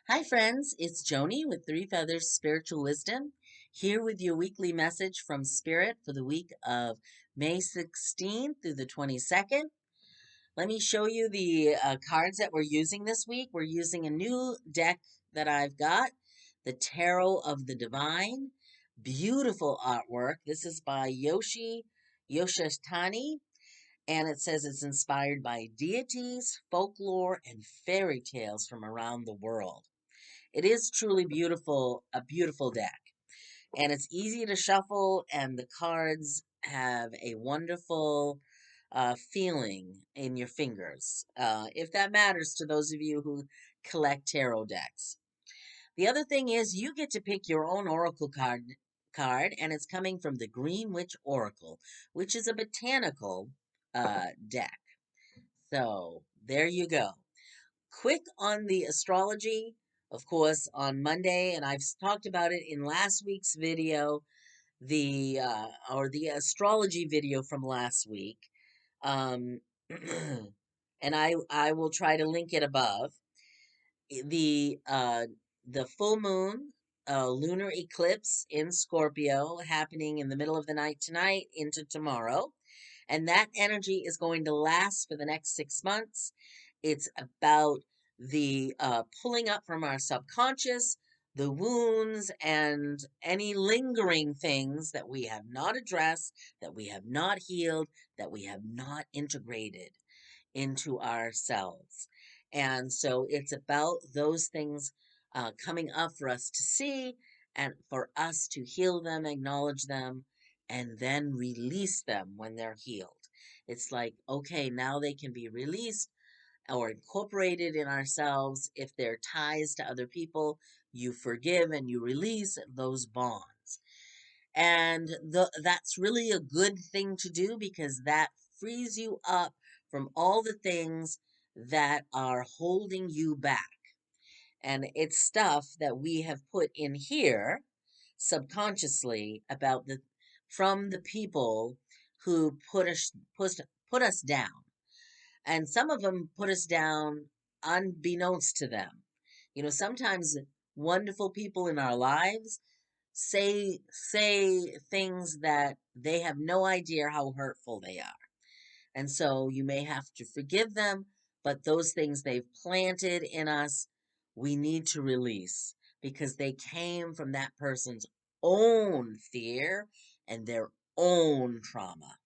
Hi, friends. It's Joni with Three Feathers Spiritual Wisdom, here with your weekly message from Spirit for the week of May 16th through the 22nd. Let me show you the cards that we're using this week. We're using a new deck that I've got, the Tarot of the Divine. Beautiful artwork. This is by Yoshitani, and it says it's inspired by deities, folklore, and fairy tales from around the world. It is truly beautiful, a beautiful deck. And it's easy to shuffle, and the cards have a wonderful feeling in your fingers, if that matters to those of you who collect tarot decks. The other thing is you get to pick your own oracle card, and it's coming from the Green Witch Oracle, which is a botanical deck. So there you go. Quick on the astrology, of course, on Monday, and I've talked about it in last week's video, the astrology video from last week. Um, and I will try to link it above. The the full moon, lunar eclipse in Scorpio happening in the middle of the night tonight into tomorrow. And that energy is going to last for the next 6 months. It's about the pulling up from our subconscious, the wounds, and any lingering things that we have not addressed, that we have not healed, that we have not integrated into ourselves. And so it's about those things coming up for us to see and for us to heal them, acknowledge them, and then release them when they're healed. It's like, okay, now they can be released or incorporated in ourselves. If they're ties to other people, you forgive and you release those bonds. And that's really a good thing to do because that frees you up from all the things that are holding you back. And it's stuff that we have put in here subconsciously about the from the people who put us down. And some of them put us down unbeknownst to them. Sometimes wonderful people in our lives say things that they have no idea how hurtful they are. And so you may have to forgive them, but those things they've planted in us, we need to release because they came from that person's own fear and their own trauma.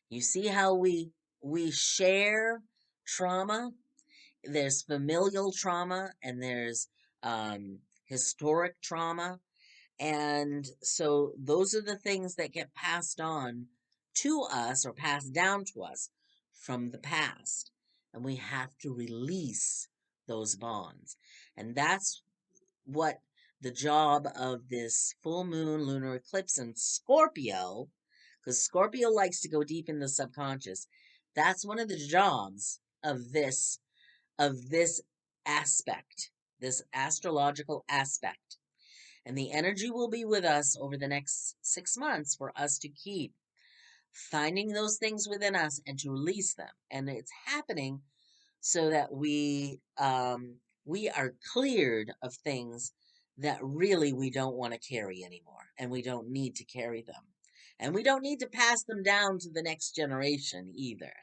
You see how we share trauma? There's familial trauma and there's historic trauma. And so those are the things that get passed on to us or passed down to us from the past. And we have to release those bonds. And that's what the job of this full moon lunar eclipse in Scorpio, because Scorpio likes to go deep in the subconscious. That's one of the jobs of this aspect, this astrological aspect. And the energy will be with us over the next 6 months for us to keep finding those things within us and to release them. And it's happening so that we are cleared of things that really we don't want to carry anymore, and we don't need to carry them. And we don't need to pass them down to the next generation either.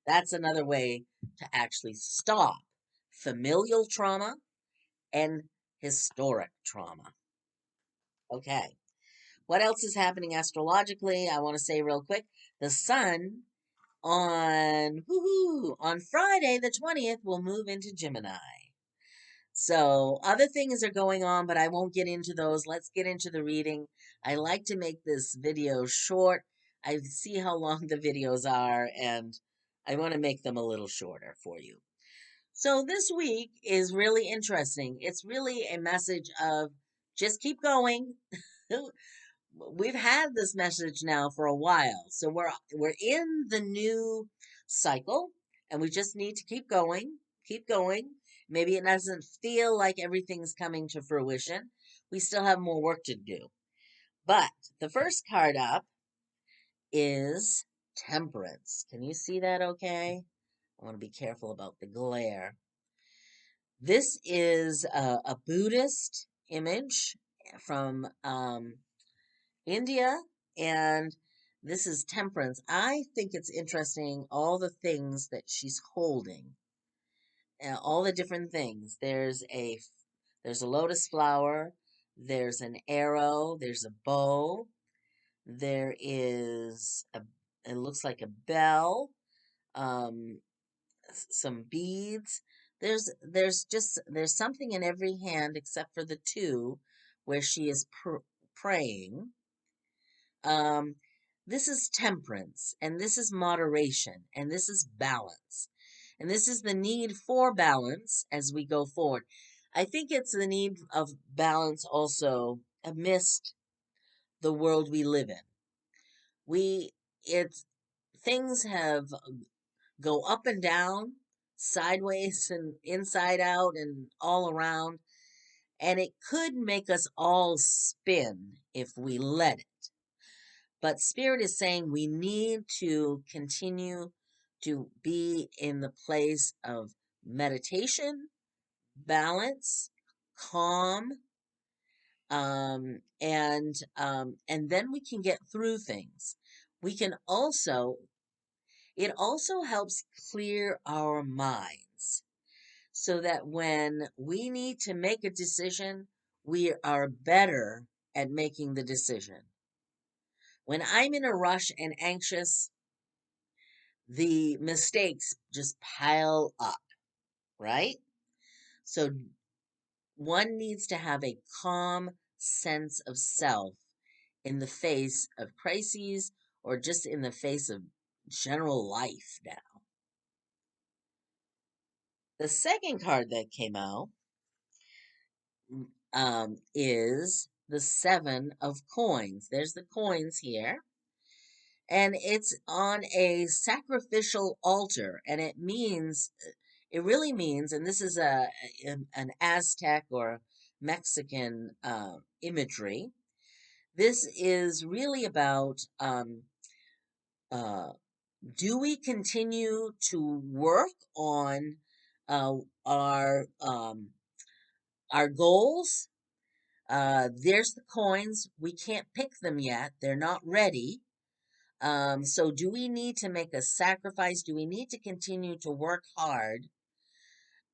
That's another way to actually stop familial trauma and historic trauma. Okay. What else is happening astrologically? I want to say real quick. The sun on Friday the 20th will move into Gemini. So other things are going on, but I won't get into those. Let's get into the reading. I like to make this video short. I see how long the videos are, and I want to make them a little shorter for you. So this week is really interesting. It's really a message of just keep going. We've had this message now for a while. So we're in the new cycle and we just need to keep going, keep going. Maybe it doesn't feel like everything's coming to fruition. We still have more work to do. But the first card up is Temperance. Can you see that okay? I want to be careful about the glare. This is a Buddhist image from India, and this is Temperance. I think it's interesting all the things that she's holding, all the different things. There's a lotus flower, there's an arrow, there's a bow, there is a it looks like a bell, um, some beads. There's something in every hand except for the two where she is praying. Um, this is temperance, and this is moderation, and this is balance, and this is the need for balance as we go forward. I think it's the need of balance also amidst the world we live in. We it's Things have go up and down, sideways and inside out and all around, and it could make us all spin if we let it. But Spirit is saying we need to continue to be in the place of meditation, balance, calm, and then we can get through things. We can also It also helps clear our minds so that when we need to make a decision, we are better at making the decision. When I'm in a rush and anxious, the mistakes just pile up, right? So one needs to have a calm sense of self in the face of crises or just in the face of general life now. The second card that came out is the Seven of Coins. There's the coins here. And it's on a sacrificial altar. And it really means, and this is an Aztec or Mexican imagery. This is really about uh, do we continue to work on uh, our goals? There's the coins. We can't pick them yet. They're not ready. So do we need to make a sacrifice? Do we need to continue to work hard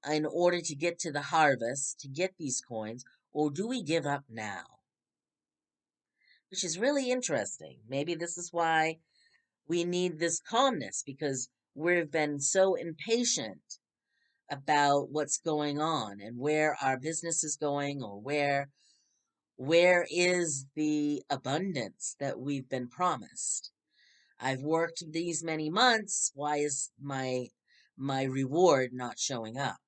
in order to get to the harvest, to get these coins? Or do we give up now? Which is really interesting. Maybe this is why we need this calmness because we've been so impatient about what's going on and where our business is going or where is the abundance that we've been promised. I've worked these many months. Why is my reward not showing up?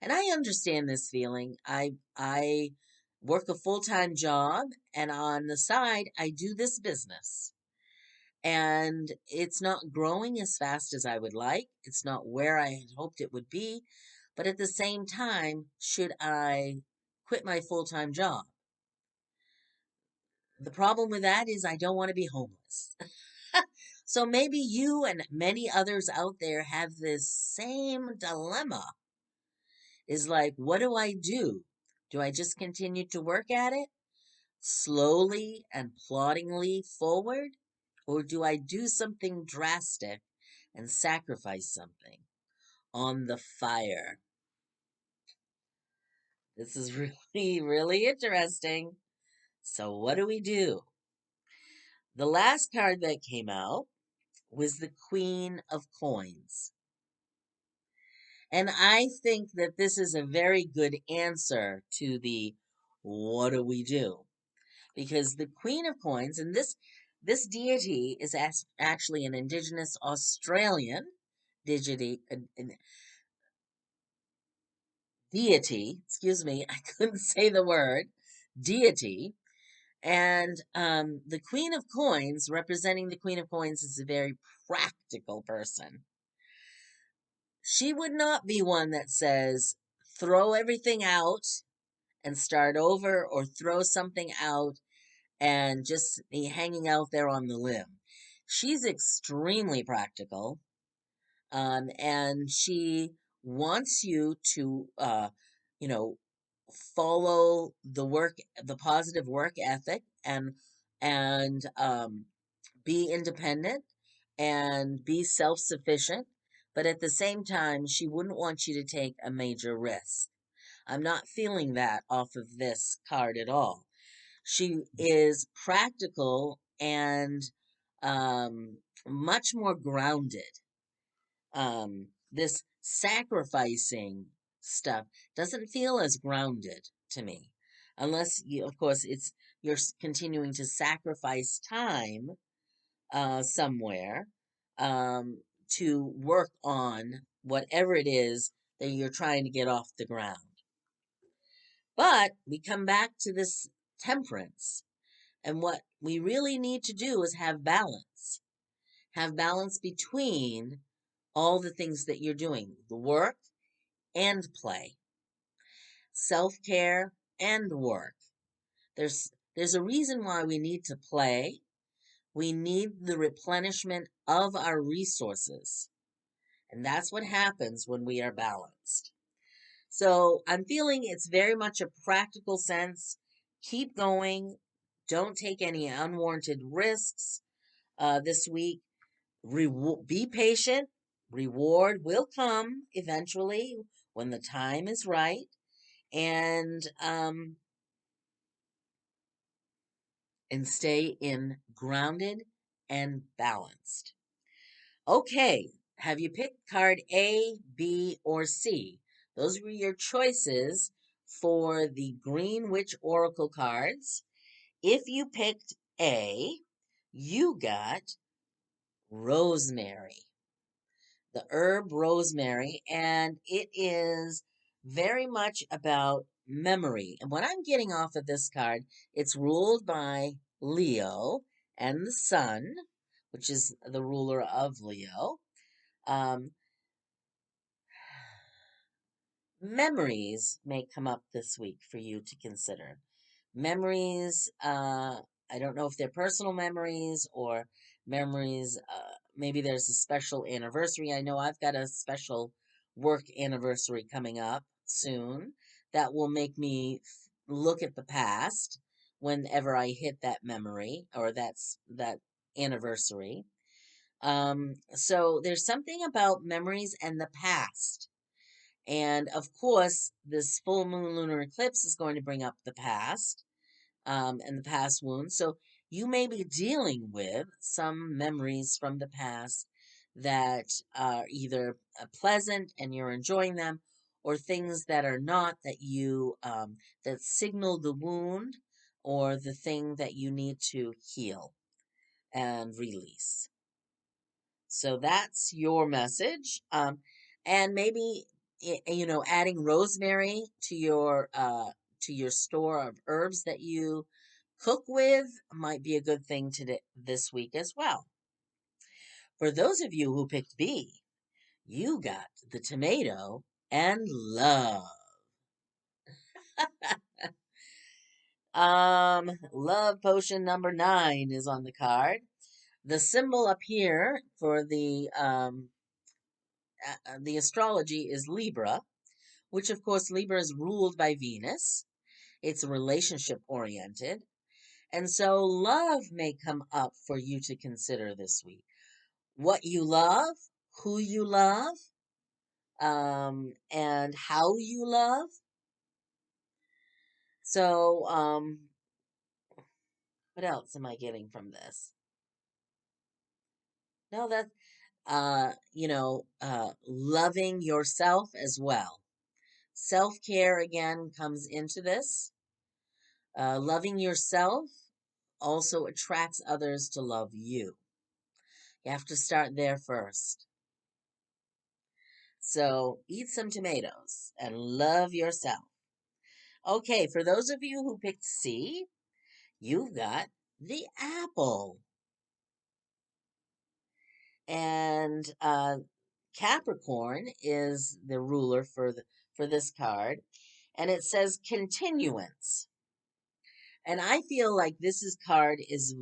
And I understand this feeling. I work a full-time job and on the side I do this business. And it's not growing as fast as I would like. It's not where I had hoped it would be. But at the same time, should I quit my full-time job? The problem with that is I don't want to be homeless. So maybe you and many others out there have this same dilemma. Is like, what do I do? Do I just continue to work at it slowly and ploddingly forward? Or do I do something drastic and sacrifice something on the fire? This is really, really interesting. So, what do we do? The last card that came out was the Queen of Coins. And I think that this is a very good answer to the what do we do? Because the Queen of Coins, and this deity is actually an indigenous Australian deity. Excuse me, I couldn't say the word deity. And the Queen of Coins, representing the Queen of Coins, is a very practical person. She would not be one that says, throw everything out and start over, or throw something out and just be hanging out there on the limb. She's extremely practical. And she wants you to, you know, follow the positive work ethic, and be independent and be self-sufficient. But at the same time, she wouldn't want you to take a major risk. I'm not feeling that off of this card at all. She is practical and much more grounded. This sacrificing stuff doesn't feel as grounded to me, unless you, of course, you're continuing to sacrifice time somewhere to work on whatever it is that you're trying to get off the ground. But we come back to this temperance, and what we really need to do is have balance between all the things that you're doing, the work and play, self-care and work. There's a reason why we need to play. We need the replenishment of our resources. And that's what happens when we are balanced. So I'm feeling it's very much a practical sense. Keep going. Don't take any unwarranted risks this week. Be patient. Reward will come eventually when the time is right. And and stay in grounded and balanced. Okay, have you picked card A, B, or C? Those were your choices for the Green Witch Oracle cards. If you picked A, you got rosemary, the herb rosemary, and it is very much about memory. And what I'm getting off of this card, it's ruled by Leo and the Sun, which is the ruler of Leo. Um, Memories may come up this week for you to consider. Memories, I don't know if they're personal memories or memories, maybe there's a special anniversary. I know I've got a special work anniversary coming up soon that will make me look at the past whenever I hit that memory or that anniversary. So there's something about memories and the past. And of course, this full moon lunar eclipse is going to bring up the past and the past wounds. So you may be dealing with some memories from the past that are either pleasant and you're enjoying them, or things that are not, that you that signal the wound or the thing that you need to heal and release. So that's your message. And maybe adding rosemary to your store of herbs that you cook with might be a good thing this week as well. For those of you who picked B, you got the tomato and love. Love potion number 9 is on the card. The symbol up here for the astrology is Libra, which of course Libra is ruled by Venus. It's relationship oriented. And so love may come up for you to consider this week. What you love, who you love, and how you love. So, what else am I getting from this? No, that, loving yourself as well. Self care again comes into this. Loving yourself also attracts others to love you. You have to start there first. So eat some tomatoes and love yourself. Okay, for those of you who picked C, you've got the apple. And Capricorn is the ruler for this card, and it says continuance. And I feel like this card is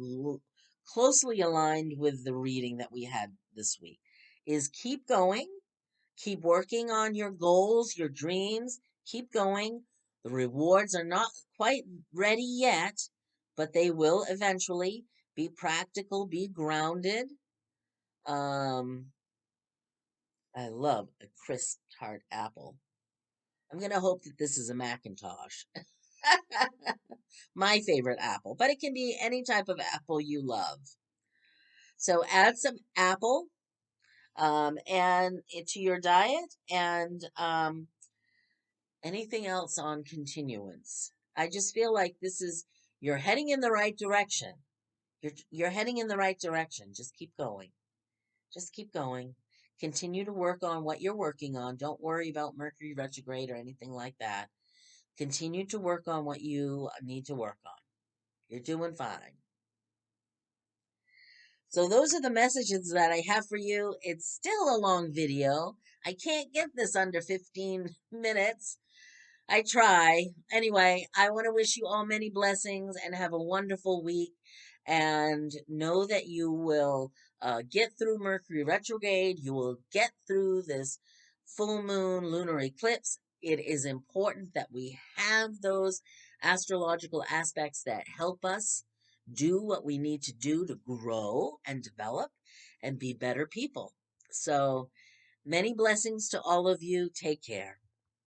closely aligned with the reading that we had this week. is keep going, keep working on your goals, your dreams, keep going. The rewards are not quite ready yet, but they will eventually. Be practical, be grounded. Um, I love a crisp tart apple. I'm going to hope that this is a Macintosh. My favorite apple, but it can be any type of apple you love. So add some apple and to your diet, and anything else on continuance. I just feel like this is you're heading in the right direction. You're heading in the right direction. Just keep going. Just keep going. Continue to work on what you're working on. Don't worry about Mercury retrograde or anything like that. Continue to work on what you need to work on. You're doing fine. So those are the messages that I have for you. It's still a long video. I can't get this under 15 minutes. I try. Anyway, I want to wish you all many blessings and have a wonderful week. And know that you will get through Mercury retrograde. You will get through this full moon lunar eclipse. It is important that we have those astrological aspects that help us do what we need to do to grow and develop and be better people. So, many blessings to all of you. Take care.